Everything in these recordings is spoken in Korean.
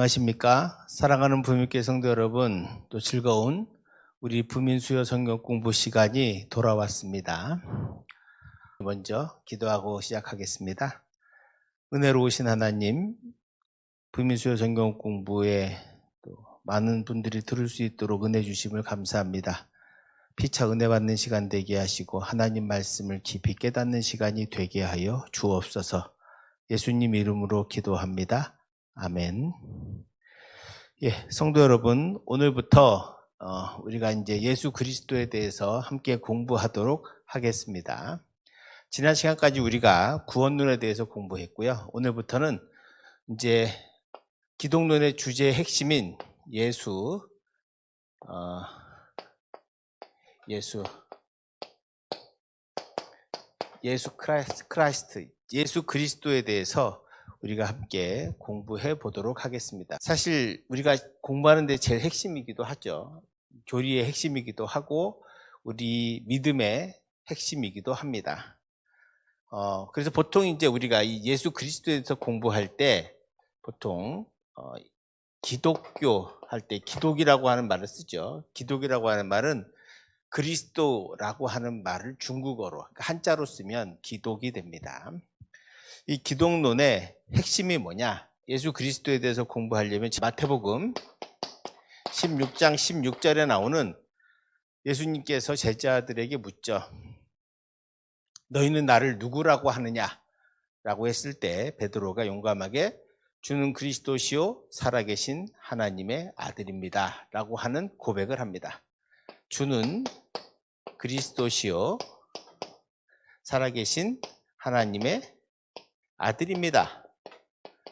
안녕하십니까? 사랑하는 부민교회 성도 여러분, 또 즐거운 우리 부민수요 성경 공부 시간이 돌아왔습니다. 먼저 기도하고 시작하겠습니다. 은혜로우신 하나님, 부민수요 성경 공부에 또 많은 분들이 들을 수 있도록 은혜 주심을 감사합니다. 피차 은혜 받는 시간 되게 하시고 하나님 말씀을 깊이 깨닫는 시간이 되게 하여 주옵소서. 예수님 이름으로 기도합니다. 아멘. 성도 여러분, 오늘부터 우리가 이제 예수 그리스도에 대해서 함께 공부하도록 하겠습니다. 지난 시간까지 우리가 구원론에 대해서 공부했고요. 오늘부터는 이제 기독론의 주제의 핵심인 예수 크라이스트, 예수 그리스도에 대해서 우리가 함께 공부해 보도록 하겠습니다. 사실 우리가 공부하는 데 제일 핵심이기도 하죠. 교리의 핵심이기도 하고 우리 믿음의 핵심이기도 합니다. 그래서 보통 이제 우리가 이 예수 그리스도에 대해서 공부할 때 보통 기독교 할 때 기독이라고 하는 말을 쓰죠. 기독이라고 하는 말은 그리스도라고 하는 말을 중국어로 한자로 쓰면 기독이 됩니다. 이 기독론의 핵심이 뭐냐? 예수 그리스도에 대해서 공부하려면 마태복음 16장 16절에 나오는 예수님께서 제자들에게 묻죠. 너희는 나를 누구라고 하느냐? 라고 했을 때 베드로가 용감하게 주는 그리스도시요 살아계신 하나님의 아들입니다. 라고 하는 고백을 합니다. 주는 그리스도시요 살아계신 하나님의 아들입니다.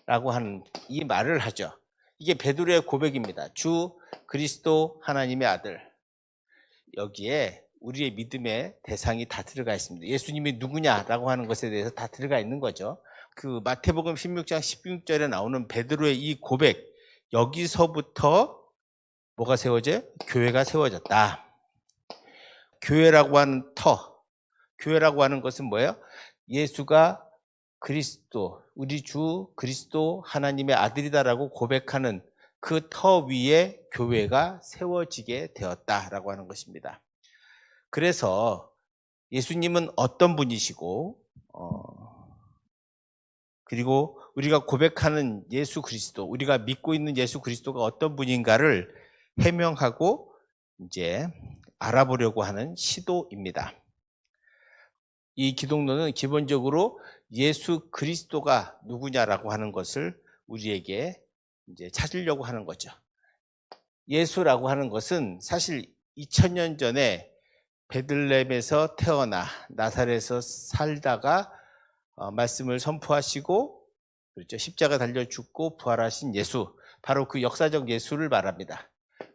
라고 하는 이 말을 하죠. 이게 베드로의 고백입니다. 주 그리스도 하나님의 아들. 여기에 우리의 믿음의 대상이 다 들어가 있습니다. 예수님이 누구냐라고 하는 것에 대해서 다 들어가 있는 거죠. 그 마태복음 16장 16절에 나오는 베드로의 이 고백, 여기서부터 뭐가 세워져요? 교회가 세워졌다. 교회라고 하는 교회라고 하는 것은 뭐예요? 예수가 그리스도, 우리 주 그리스도 하나님의 아들이다라고 고백하는 그 터 위에 교회가 세워지게 되었다라고 하는 것입니다. 그래서 예수님은 어떤 분이시고 그리고 우리가 고백하는 예수 그리스도, 우리가 믿고 있는 예수 그리스도가 어떤 분인가를 해명하고 이제 알아보려고 하는 시도입니다. 이 기독론은 기본적으로 예수 그리스도가 누구냐라고 하는 것을 우리에게 이제 찾으려고 하는 거죠. 예수라고 하는 것은 사실 2000년 전에 베들레헴에서 태어나 나사렛에서 살다가 말씀을 선포하시고 그렇죠. 십자가 달려 죽고 부활하신 예수, 바로 그 역사적 예수를 말합니다.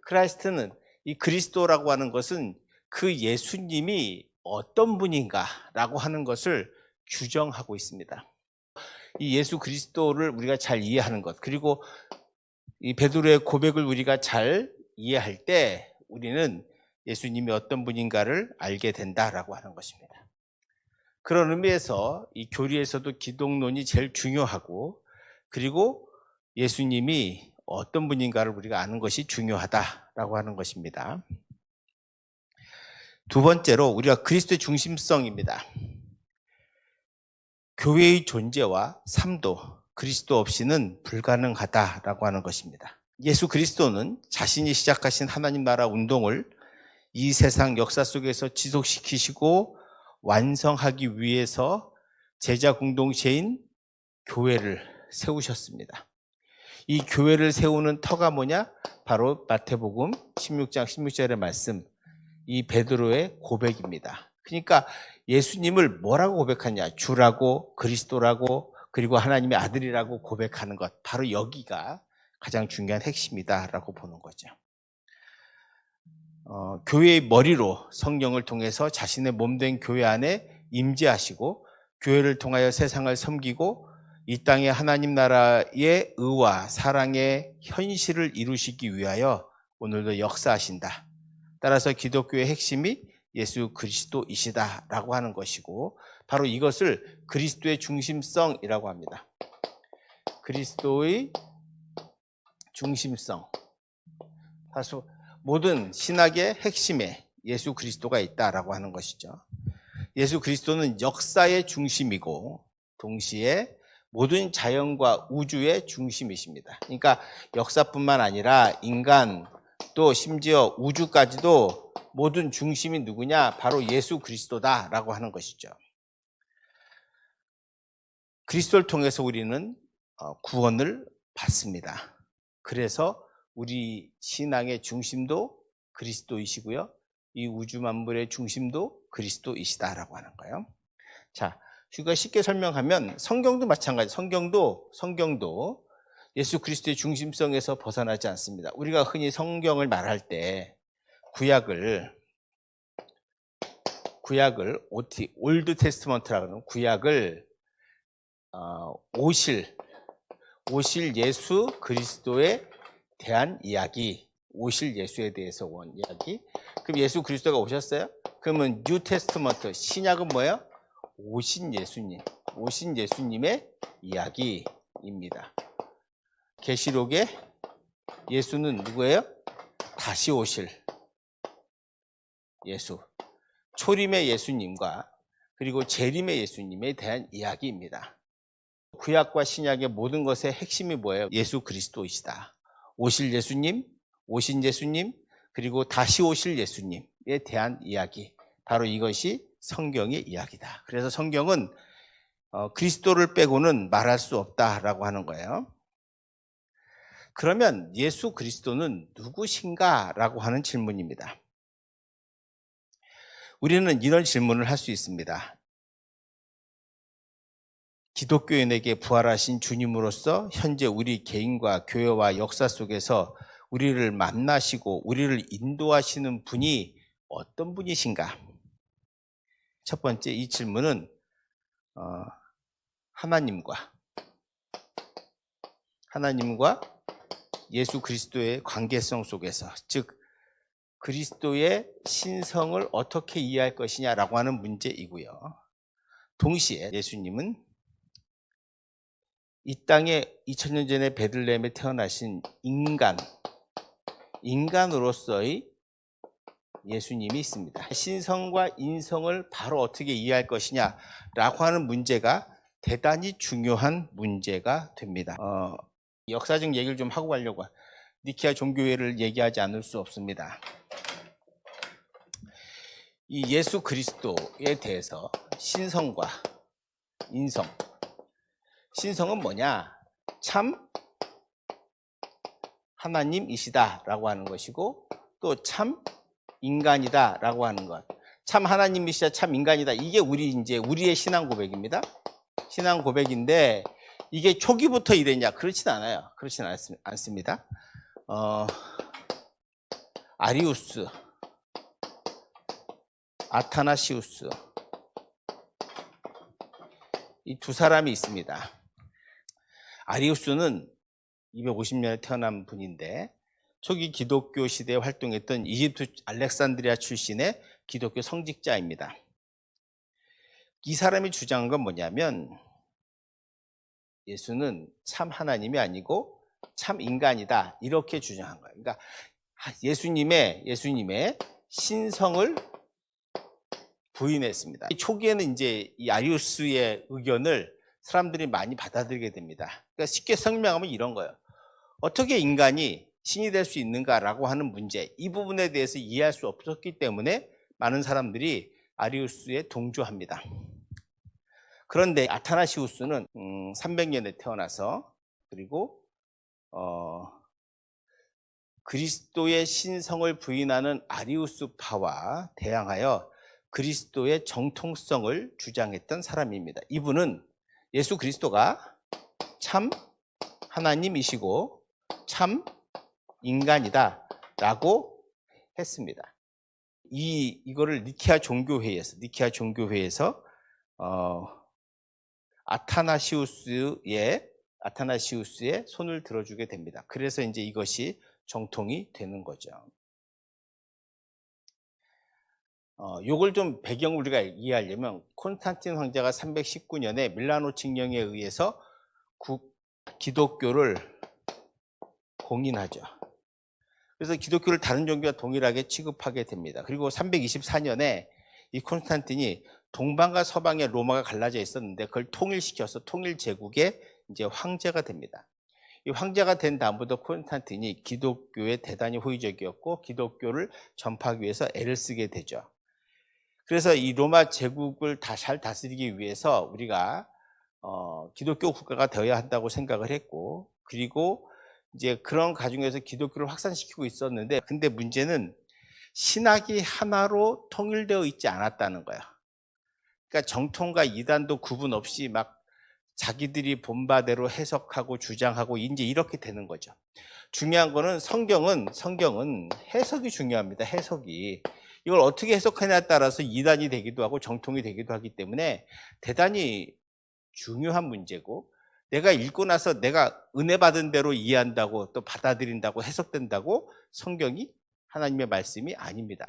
크라이스트는 이 그리스도라고 하는 것은 그 예수님이 어떤 분인가라고 하는 것을 규정하고 있습니다. 이 예수 그리스도를 우리가 잘 이해하는 것, 그리고 이 베드로의 고백을 우리가 잘 이해할 때 우리는 예수님이 어떤 분인가를 알게 된다라고 하는 것입니다. 그런 의미에서 이 교리에서도 기독론이 제일 중요하고, 그리고 예수님이 어떤 분인가를 우리가 아는 것이 중요하다라고 하는 것입니다. 두 번째로 우리가 그리스도의 중심성입니다. 교회의 존재와 삶도 그리스도 없이는 불가능하다라고 하는 것입니다. 예수 그리스도는 자신이 시작하신 하나님 나라 운동을 이 세상 역사 속에서 지속시키시고 완성하기 위해서 제자 공동체인 교회를 세우셨습니다. 이 교회를 세우는 터가 뭐냐? 바로 마태복음 16장 16절의 말씀, 이 베드로의 고백입니다. 그러니까 예수님을 뭐라고 고백하냐? 주라고, 그리스도라고, 그리고 하나님의 아들이라고 고백하는 것, 바로 여기가 가장 중요한 핵심이다라고 보는 거죠. 교회의 머리로 성령을 통해서 자신의 몸된 교회 안에 임재하시고 교회를 통하여 세상을 섬기고 이 땅의 하나님 나라의 의와 사랑의 현실을 이루시기 위하여 오늘도 역사하신다. 따라서 기독교의 핵심이 예수 그리스도이시다라고 하는 것이고, 바로 이것을 그리스도의 중심성이라고 합니다. 그리스도의 중심성. 사실 모든 신학의 핵심에 예수 그리스도가 있다라고 하는 것이죠. 예수 그리스도는 역사의 중심이고 동시에 모든 자연과 우주의 중심이십니다. 그러니까 역사뿐만 아니라 인간 또 심지어 우주까지도 모든 중심이 누구냐? 바로 예수 그리스도다라고 하는 것이죠. 그리스도를 통해서 우리는 구원을 받습니다. 그래서 우리 신앙의 중심도 그리스도이시고요. 이 우주 만물의 중심도 그리스도이시다라고 하는 거예요. 자, 우리가 쉽게 설명하면 성경도 마찬가지. 성경도 예수 그리스도의 중심성에서 벗어나지 않습니다. 우리가 흔히 성경을 말할 때 구약을 올드 테스트먼트라고 하는 구약을 오실 예수 그리스도에 대한 이야기, 오실 예수에 대해서 온 이야기. 그럼 예수 그리스도가 오셨어요? 그러면 뉴 테스트먼트, 신약은 뭐예요? 오신 예수님의 이야기입니다. 계시록에 예수는 누구예요? 다시 오실 예수. 초림의 예수님과 그리고 재림의 예수님에 대한 이야기입니다. 구약과 신약의 모든 것의 핵심이 뭐예요? 예수 그리스도이시다. 오실 예수님, 오신 예수님, 그리고 다시 오실 예수님에 대한 이야기. 바로 이것이 성경의 이야기다. 그래서 성경은 그리스도를 빼고는 말할 수 없다라고 하는 거예요. 그러면 예수 그리스도는 누구신가라고 하는 질문입니다. 우리는 이런 질문을 할 수 있습니다. 기독교인에게 부활하신 주님으로서 현재 우리 개인과 교회와 역사 속에서 우리를 만나시고 우리를 인도하시는 분이 어떤 분이신가? 첫 번째 이 질문은 하나님과 예수 그리스도의 관계성 속에서, 즉 그리스도의 신성을 어떻게 이해할 것이냐라고 하는 문제이고요. 동시에 예수님은 이 땅에 2000년 전에 베들레헴에 태어나신 인간으로서의 예수님이 있습니다. 신성과 인성을 바로 어떻게 이해할 것이냐라고 하는 문제가 대단히 중요한 문제가 됩니다. 역사적 얘기를 좀 하고 가려고 니케아 종교회를 얘기하지 않을 수 없습니다. 이 예수 그리스도에 대해서 신성과 인성, 신성은 뭐냐? 참 하나님이시다라고 하는 것이고 또 참 인간이다라고 하는 것. 참 하나님이시다, 참 인간이다. 이게 우리의 신앙 고백입니다. 신앙 고백인데 이게 초기부터 이랬냐? 그렇진 않아요. 그렇진 않습니다. 아리우스, 아타나시우스, 이 두 사람이 있습니다. 아리우스는 250년에 태어난 분인데 초기 기독교 시대에 활동했던 이집트 알렉산드리아 출신의 기독교 성직자입니다. 이 사람이 주장한 건 뭐냐면 예수는 참 하나님이 아니고 참 인간이다, 이렇게 주장한 거예요. 그러니까 예수님의 신성을 부인했습니다. 초기에는 이제 이 아리우스의 의견을 사람들이 많이 받아들이게 됩니다. 그러니까 쉽게 설명하면 이런 거예요. 어떻게 인간이 신이 될 수 있는가라고 하는 문제, 이 부분에 대해서 이해할 수 없었기 때문에 많은 사람들이 아리우스에 동조합니다. 그런데 아타나시우스는 300년에 태어나서 그리고 그리스도의 신성을 부인하는 아리우스파와 대항하여 그리스도의 정통성을 주장했던 사람입니다. 이분은 예수 그리스도가 참 하나님이시고 참 인간이다 라고 했습니다. 이거를 니케아 종교회에서 아타나시우스의 손을 들어주게 됩니다. 그래서 이제 이것이 정통이 되는 거죠. 요걸 좀 배경을 우리가 이해하려면 콘스탄틴 황제가 319년에 밀라노 칙령에 의해서 기독교를 봉인하죠. 그래서 기독교를 다른 종교와 동일하게 취급하게 됩니다. 그리고 324년에 이 콘스탄틴이 동방과 서방의 로마가 갈라져 있었는데 그걸 통일시켜서 통일제국의 이제 황제가 됩니다. 이 황제가 된 다음부터 콘스탄틴이 기독교에 대단히 호의적이었고 기독교를 전파하기 위해서 애를 쓰게 되죠. 그래서 이 로마 제국을 잘 다스리기 위해서 우리가 기독교 국가가 되어야 한다고 생각을 했고, 그리고 이제 그런 과정에서 기독교를 확산시키고 있었는데, 근데 문제는 신학이 하나로 통일되어 있지 않았다는 거야. 그러니까 정통과 이단도 구분 없이 막 자기들이 본바대로 해석하고 주장하고 이제 이렇게 되는 거죠. 중요한 거는 성경은 해석이 중요합니다. 해석이. 이걸 어떻게 해석하냐에 따라서 이단이 되기도 하고 정통이 되기도 하기 때문에 대단히 중요한 문제고, 내가 읽고 나서 내가 은혜 받은 대로 이해한다고 또 받아들인다고 해석된다고 성경이 하나님의 말씀이 아닙니다.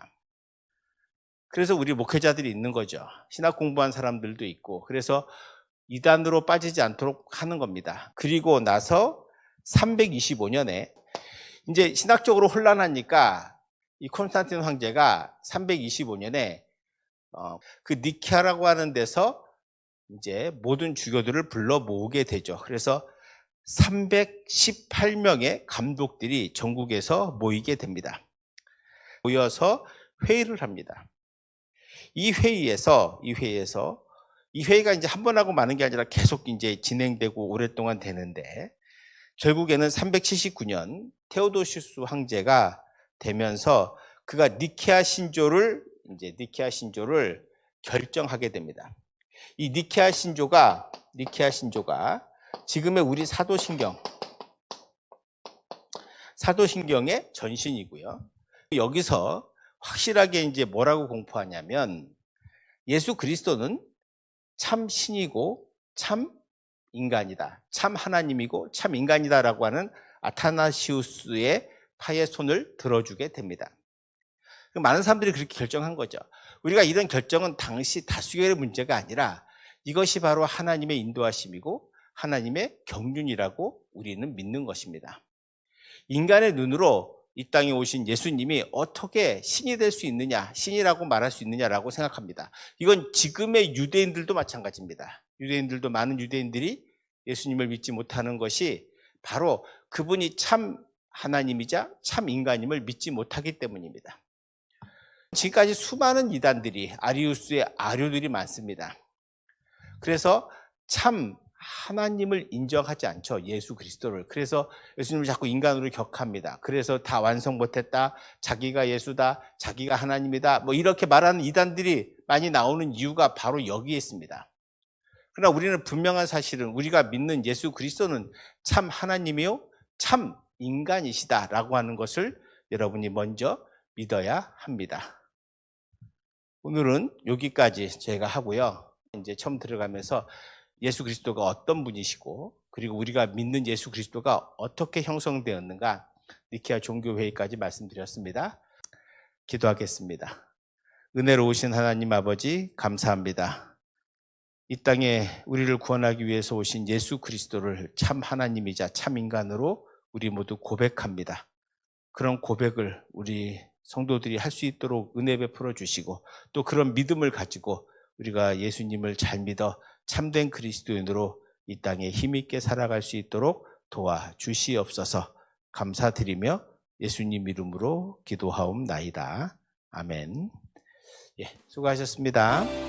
그래서 우리 목회자들이 있는 거죠. 신학 공부한 사람들도 있고, 그래서 이단으로 빠지지 않도록 하는 겁니다. 그리고 나서 325년에 이제 신학적으로 혼란하니까 이 콘스탄틴 황제가 325년에 그 니케아라고 하는 데서 이제 모든 주교들을 불러 모으게 되죠. 그래서 318명의 감독들이 전국에서 모이게 됩니다. 모여서 회의를 합니다. 이 회의가 이제 한 번 하고 마는 게 아니라 계속 이제 진행되고 오랫동안 되는데, 결국에는 379년 테오도시우스 황제가 되면서 그가 니케아 신조를 결정하게 됩니다. 이 니케아 신조가 지금의 우리 사도신경의 전신이고요. 여기서 확실하게 이제 뭐라고 공포하냐면, 예수 그리스도는 참 신이고 참 인간이다, 참 하나님이고 참 인간이다라고 하는 아타나시우스의 파의 손을 들어주게 됩니다. 많은 사람들이 그렇게 결정한 거죠. 우리가 이런 결정은 당시 다수결의 문제가 아니라 이것이 바로 하나님의 인도하심이고 하나님의 경륜이라고 우리는 믿는 것입니다. 인간의 눈으로 이 땅에 오신 예수님이 어떻게 신이 될 수 있느냐, 신이라고 말할 수 있느냐라고 생각합니다. 이건 지금의 유대인들도 마찬가지입니다. 많은 유대인들이 예수님을 믿지 못하는 것이 바로 그분이 참 하나님이자 참 인간임을 믿지 못하기 때문입니다. 지금까지 수많은 이단들이, 아리우스의 아류들이 많습니다. 그래서 참 하나님을 인정하지 않죠. 예수 그리스도를. 그래서 예수님을 자꾸 인간으로 격합니다. 그래서 다 완성 못했다, 자기가 예수다, 자기가 하나님이다, 뭐 이렇게 말하는 이단들이 많이 나오는 이유가 바로 여기에 있습니다. 그러나 우리는 분명한 사실은 우리가 믿는 예수 그리스도는 참 하나님이요 참 인간이시다라고 하는 것을 여러분이 먼저 믿어야 합니다. 오늘은 여기까지 제가 하고요. 이제 처음 들어가면서 예수 그리스도가 어떤 분이시고, 그리고 우리가 믿는 예수 그리스도가 어떻게 형성되었는가, 니케아 종교회의까지 말씀드렸습니다. 기도하겠습니다. 은혜로우신 하나님 아버지, 감사합니다. 이 땅에 우리를 구원하기 위해서 오신 예수 그리스도를 참 하나님이자 참 인간으로 우리 모두 고백합니다. 그런 고백을 우리 성도들이 할 수 있도록 은혜 베풀어 주시고, 또 그런 믿음을 가지고 우리가 예수님을 잘 믿어 참된 그리스도인으로 이 땅에 힘있게 살아갈 수 있도록 도와주시옵소서. 감사드리며 예수님 이름으로 기도하옵나이다. 아멘. 수고하셨습니다.